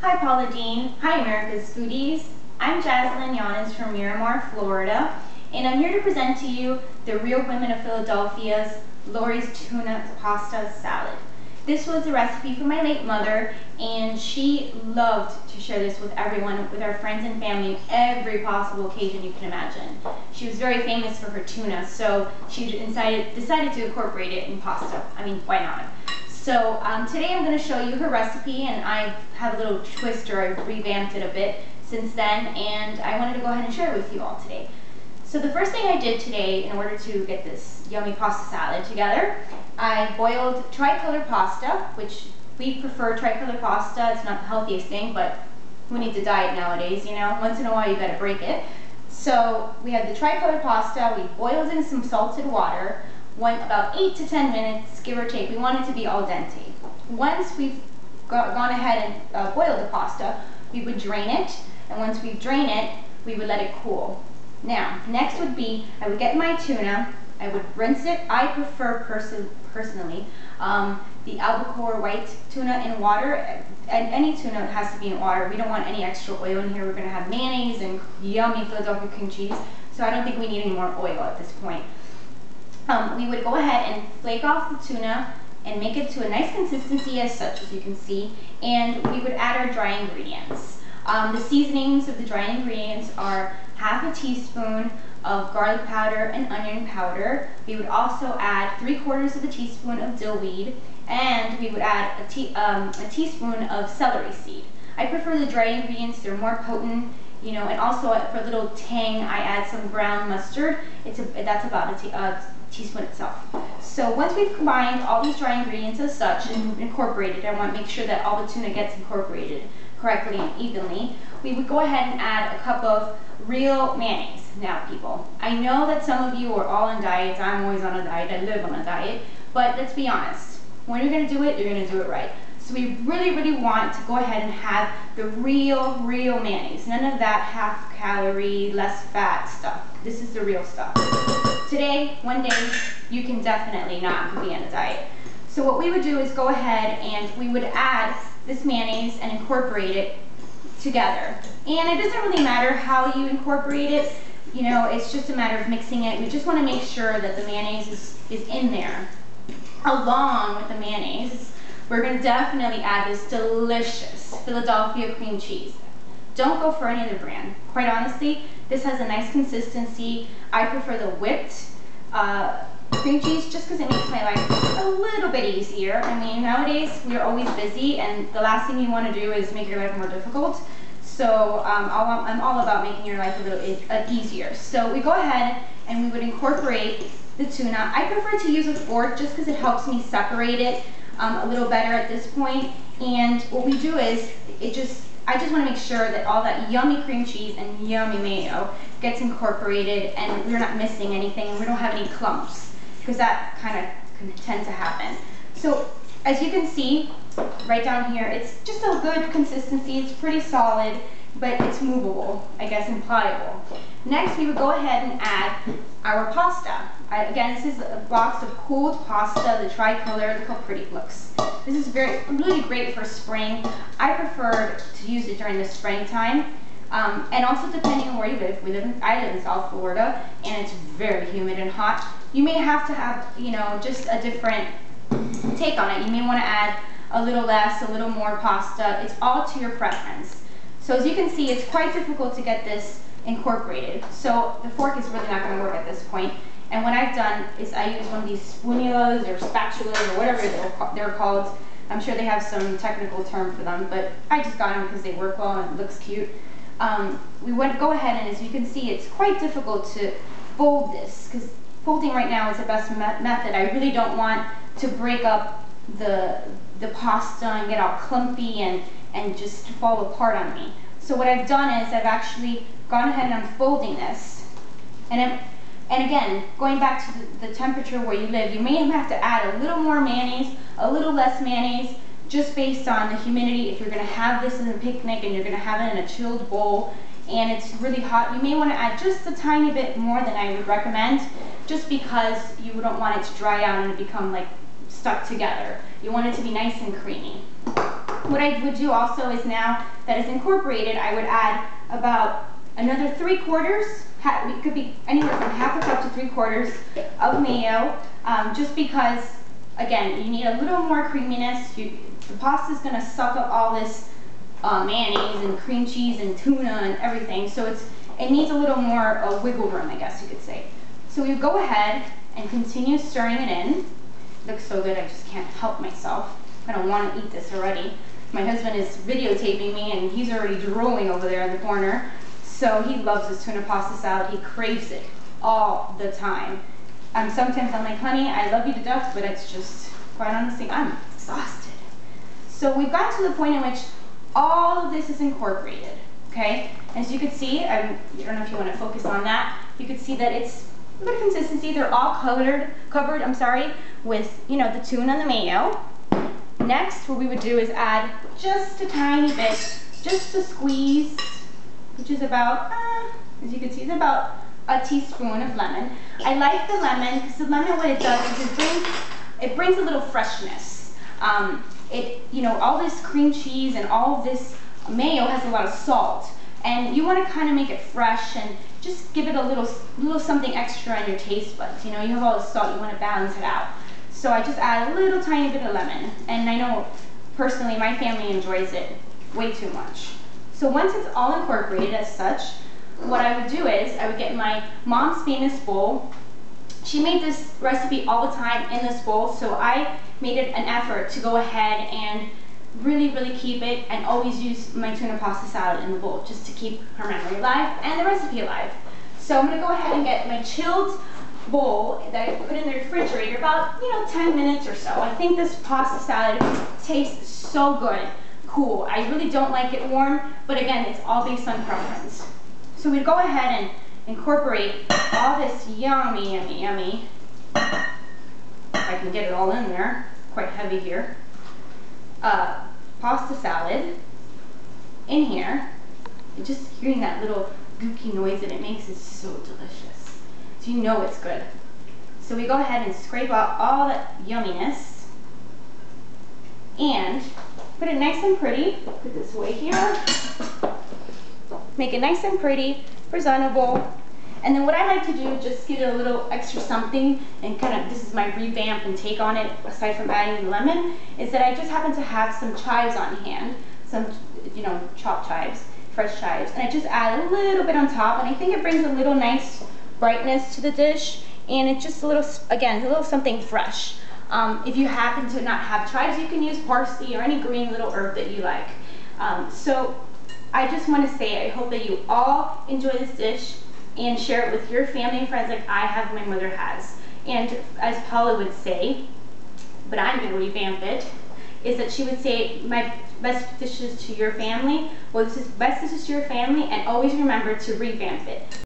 Hi Paula Dean. Hi America's Foodies. I'm Jaslyn Yanis from Miramar, Florida, and I'm here to present to you the Real Women of Philadelphia's Lori's Tuna Pasta Salad. This was a recipe from my late mother, and she loved to share this with everyone, with our friends and family, every possible occasion you can imagine. She was very famous for her tuna, so she decided to incorporate it in pasta. I mean, why not? So today I'm going to show you her recipe, and I have a little twist, or I've revamped it a bit since then, and I wanted to go ahead and share it with you all today. So the first thing I did today in order to get this yummy pasta salad together, I boiled tricolor pasta, which we prefer tricolor pasta. It's not the healthiest thing, but who needs a diet nowadays, you know? Once in a while you gotta break it. So we had the tricolor pasta, we boiled in some salted water, went about 8 to 10 minutes, give or take. We want it to be al dente. Once we've gone ahead and boiled the pasta, we would drain it, and once we drain it, we would let it cool. Now, next would be, I would get my tuna, I would rinse it. I prefer personally the albacore white tuna in water, and any tuna has to be in water. We don't want any extra oil in here. We're going to have mayonnaise and yummy Philadelphia cream cheese, so I don't think we need any more oil at this point. We would go ahead and flake off the tuna and make it to a nice consistency as such, as you can see, and we would add our dry ingredients. The seasonings of the dry ingredients are half a teaspoon of garlic powder and onion powder. We would also add 3/4 of a teaspoon of dill weed, and we would add a teaspoon of celery seed. I prefer the dry ingredients. They're more potent, you know, and also for a little tang, I add some ground mustard. That's about a teaspoon itself. So once we've combined all these dry ingredients as such and incorporated, I want to make sure that all the tuna gets incorporated correctly and evenly, we would go ahead and add a cup of real mayonnaise. Now people, I know that some of you are all on diets. I'm always on a diet. I live on a diet. But let's be honest. When you're going to do it, you're going to do it right. So we really want to go ahead and have the real mayonnaise. None of that half calorie, less fat stuff. This is the real stuff. Today, one day, you can definitely not be on a diet. So what we would do is go ahead and we would add this mayonnaise and incorporate it together. And it doesn't really matter how you incorporate it, you know, it's just a matter of mixing it. We just want to make sure that the mayonnaise is in there. Along with the mayonnaise, we're going to definitely add this delicious Philadelphia cream cheese. Don't go for any other brand. Quite honestly, this has a nice consistency. I prefer the whipped cream cheese just because it makes my life a little bit easier. I mean, nowadays we're always busy, and the last thing you want to do is make your life more difficult. So I'm all about making your life a little easier. So we go ahead and we would incorporate the tuna. I prefer to use a fork just because it helps me separate it a little better at this point. And what we do is, I just want to make sure that all that yummy cream cheese and yummy mayo gets incorporated, and we're not missing anything, and we don't have any clumps, because that kind of can tend to happen. So as you can see right down here, it's just a good consistency. It's pretty solid, but it's movable, I guess, and pliable. Next, we would go ahead and add our pasta. Again, this is a box of cooled pasta, the tricolor. Look how pretty it looks. This is really great for spring. I prefer to use it during the springtime. And also depending on where you live. I live in South Florida, and it's very humid and hot. You may have to have, you know, just a different take on it. You may want to add a little less, a little more pasta. It's all to your preference. So as you can see, it's quite difficult to get this incorporated. So the fork is really not going to work at this point. And what I've done is I use one of these spatulas or spatulas or whatever they're called. I'm sure they have some technical term for them, but I just got them because they work well and it looks cute. We would go ahead, and as you can see, it's quite difficult to fold this, because folding right now is the best method. I really don't want to break up the pasta and get all clumpy and just fall apart on me. So what I've done is I've actually gone ahead and I'm folding this, and again, going back to the temperature where you live, you may have to add a little more mayonnaise, a little less mayonnaise, just based on the humidity. If you're going to have this as a picnic and you're going to have it in a chilled bowl and it's really hot, you may want to add just a tiny bit more than I would recommend, just because you don't want it to dry out and become like stuck together. You want it to be nice and creamy. What I would do also is, now that it's incorporated, I would add about another 3/4, it could be anywhere from 1/2 cup to 3/4 of mayo, just because, again, you need a little more creaminess. The pasta is going to suck up all this mayonnaise and cream cheese and tuna and everything, so it needs a little more wiggle room, I guess you could say. So we go ahead and continue stirring it in. It looks so good, I just can't help myself. I don't want to eat this already. My husband is videotaping me and he's already drooling over there in the corner. So he loves this tuna pasta salad. He craves it all the time. Sometimes I'm like, honey, I love you to death, but it's just, quite honestly, I'm exhausted. So we've gotten to the point in which all of this is incorporated, okay? As you can see, I don't know if you want to focus on that. You can see that it's a good consistency. They're all covered, with, you know, the tuna and the mayo. Next, what we would do is add just a tiny bit, just a squeeze, which is about, as you can see, it's about a teaspoon of lemon. I like the lemon because the lemon, what it does is it brings a little freshness. You know, all this cream cheese and all this mayo has a lot of salt, and you want to kind of make it fresh and just give it a little something extra in your taste buds. You know, you have all the salt, you want to balance it out. So I just add a little tiny bit of lemon, and I know personally my family enjoys it way too much. So once it's all incorporated as such, what I would do is I would get my mom's famous bowl. She made this recipe all the time in this bowl, so I made it an effort to go ahead and really keep it and always use my tuna pasta salad in the bowl, just to keep her memory alive and the recipe alive. So I'm going to go ahead and get my chilled bowl that I put in the refrigerator about, 10 minutes or so. I think this pasta salad tastes so good. Cool. I really don't like it warm, but again, it's all based on preference. So we'd go ahead and incorporate all this yummy, if I can get it all in there, quite heavy here, pasta salad in here. And just hearing that little gooky noise that it makes is so delicious. So you know it's good. So we go ahead and scrape out all that yumminess and put it nice and pretty. Put this away here. Make it nice and pretty, presentable. And then what I like to do, just give it a little extra something, and kind of, this is my revamp and take on it, aside from adding the lemon, is that I just happen to have some chives on hand, some, chopped chives, fresh chives, and I just add a little bit on top, and I think it brings a little nice brightness to the dish, and it's just a little, again, a little something fresh. If you happen to not have chives, you can use parsley or any green little herb that you like. So I just want to say, I hope that you all enjoy this dish and share it with your family and friends like I have, my mother has. And as Paula would say, but I'm going to revamp it, is that she would say, my best dishes to your family, well, this is best dishes to your family, and always remember to revamp it.